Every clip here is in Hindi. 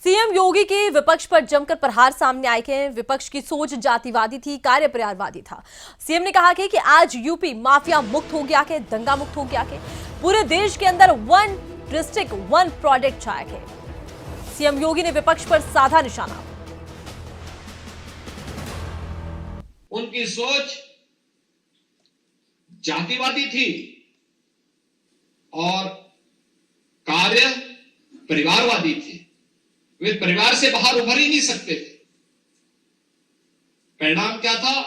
सीएम योगी के विपक्ष पर जमकर प्रहार सामने आए हैं। विपक्ष की सोच जातिवादी थी, कार्य परिवारवादी था। सीएम ने कहा कि आज यूपी माफिया मुक्त हो गया है, दंगा मुक्त हो गया है। पूरे देश के अंदर वन डिस्ट्रिक्ट वन प्रोडक्ट छाया है। सीएम योगी ने विपक्ष पर साधा निशाना। उनकी सोच जातिवादी थी और कार्य परिवारवादी थी। वे परिवार से बाहर उभर ही नहीं सकते थे। परिणाम क्या था?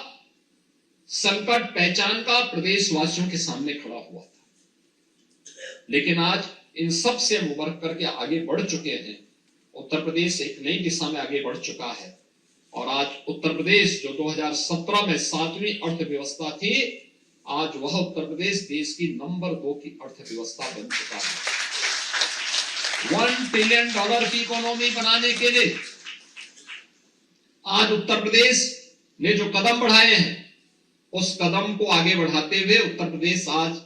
संकट पहचान का प्रदेशवासियों के सामने खड़ा हुआ था। लेकिन आज इन सब से हम उभर करके आगे बढ़ चुके हैं। उत्तर प्रदेश एक नई दिशा में आगे बढ़ चुका है और आज उत्तर प्रदेश जो 2017 में 7वीं अर्थव्यवस्था थी, आज वह उत्तर प्रदेश देश की नंबर 2 की अर्थव्यवस्था बन चुका है। $1 ट्रिलियन की इकोनॉमी बनाने के लिए आज उत्तर प्रदेश ने जो कदम बढ़ाए हैं, उस कदम को आगे बढ़ाते हुए उत्तर प्रदेश आज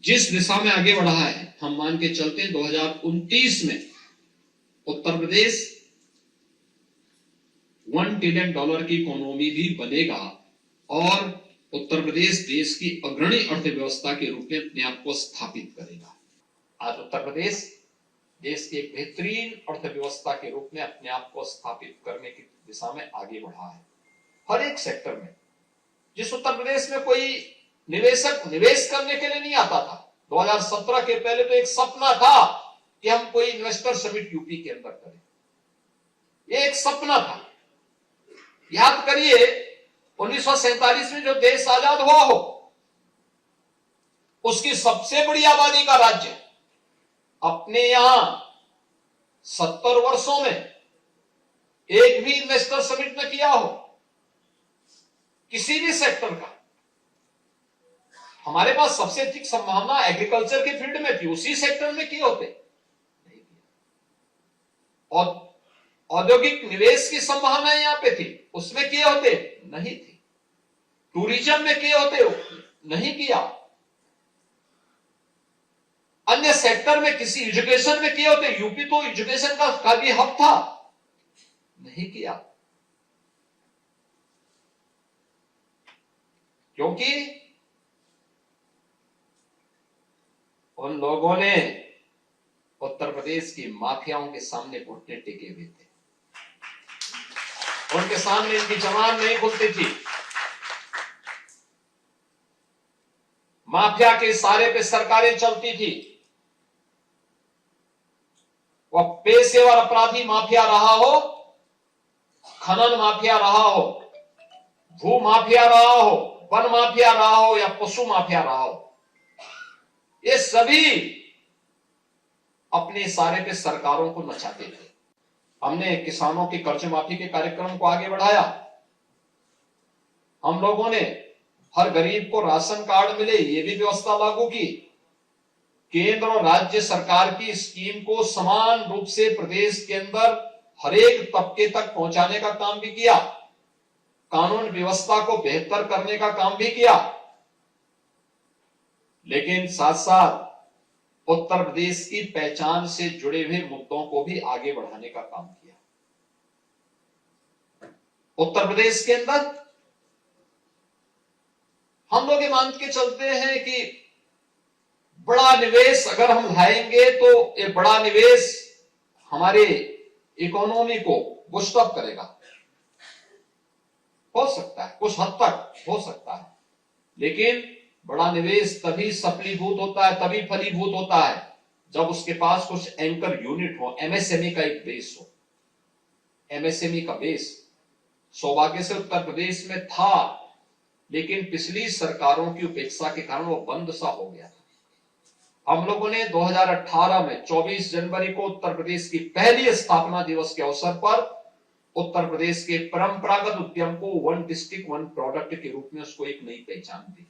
जिस दिशा में आगे बढ़ा है, हम मान के चलते हैं 2029 में उत्तर प्रदेश $1 ट्रिलियन की इकोनॉमी भी बनेगा और उत्तर प्रदेश देश की अग्रणी अर्थव्यवस्था के रूप में अपने आप को स्थापित करेगा। आज उत्तर प्रदेश देश की एक बेहतरीन अर्थव्यवस्था के रूप में अपने आप को स्थापित करने की दिशा में आगे बढ़ा है। हर एक सेक्टर में जिस उत्तर प्रदेश में कोई निवेशक निवेश करने के लिए नहीं आता था, 2017 के पहले तो एक सपना था कि हम कोई इन्वेस्टर समिट यूपी के अंदर करें। ये एक सपना था। याद करिए 1947 में जो देश आजाद हुआ हो, उसकी सबसे बड़ी आबादी का राज्य अपने यहां 70 वर्षों में एक भी इन्वेस्टर समिट न किया हो किसी भी सेक्टर का। हमारे पास सबसे अधिक संभावना एग्रीकल्चर के फील्ड में थी, उसी सेक्टर में किए होते नहीं किया। और औद्योगिक निवेश की संभावना यहां पे थी, उसमें किए होते नहीं थी। टूरिज्म में किए होते नहीं किया। अन्य सेक्टर में किसी एजुकेशन में किए होते, यूपी तो एजुकेशन का भी हब था, नहीं किया। क्योंकि उन लोगों ने उत्तर प्रदेश की माफियाओं के सामने घुटने टेके हुए थे। उनके सामने इनकी जबान नहीं खुलती थी। माफिया के इशारे पे सरकारें चलती थी। वह पेशेवर अपराधी माफिया रहा हो, खनन माफिया रहा हो, भू माफिया रहा हो, वन माफिया रहा हो या पशु माफिया रहा हो, ये सभी अपने इशारे पे सरकारों को नचाते थे। हमने किसानों की कर्ज माफी के कार्यक्रम को आगे बढ़ाया। हम लोगों ने हर गरीब को राशन कार्ड मिले, ये भी व्यवस्था लागू की। केंद्र और राज्य सरकार की स्कीम को समान रूप से प्रदेश के अंदर हर एक तबके तक पहुंचाने का काम भी किया। कानून व्यवस्था को बेहतर करने का काम भी किया। लेकिन साथ साथ उत्तर प्रदेश की पहचान से जुड़े हुए मुद्दों को भी आगे बढ़ाने का काम किया। उत्तर प्रदेश के अंदर हम लोग ये मान के चलते हैं कि बड़ा निवेश अगर हम लाएंगे तो ये बड़ा निवेश हमारे इकोनॉमी को बूस्ट अप करेगा। हो सकता है, कुछ हद तक हो सकता है, लेकिन बड़ा निवेश तभी सफलीभूत होता है, तभी फलीभूत होता है जब उसके पास कुछ एंकर यूनिट हो, एमएसएमई का एक बेस हो। एमएसएमई का बेस सौभाग्य से उत्तर प्रदेश में था, लेकिन पिछली सरकारों की उपेक्षा के कारण वो बंद सा हो गया था। हम लोगों ने 2018 में 24 जनवरी को उत्तर प्रदेश की पहली स्थापना दिवस के अवसर पर उत्तर प्रदेश के परंपरागत उद्यम को वन डिस्ट्रिक्ट वन प्रोडक्ट के रूप में उसको एक नई पहचान दी।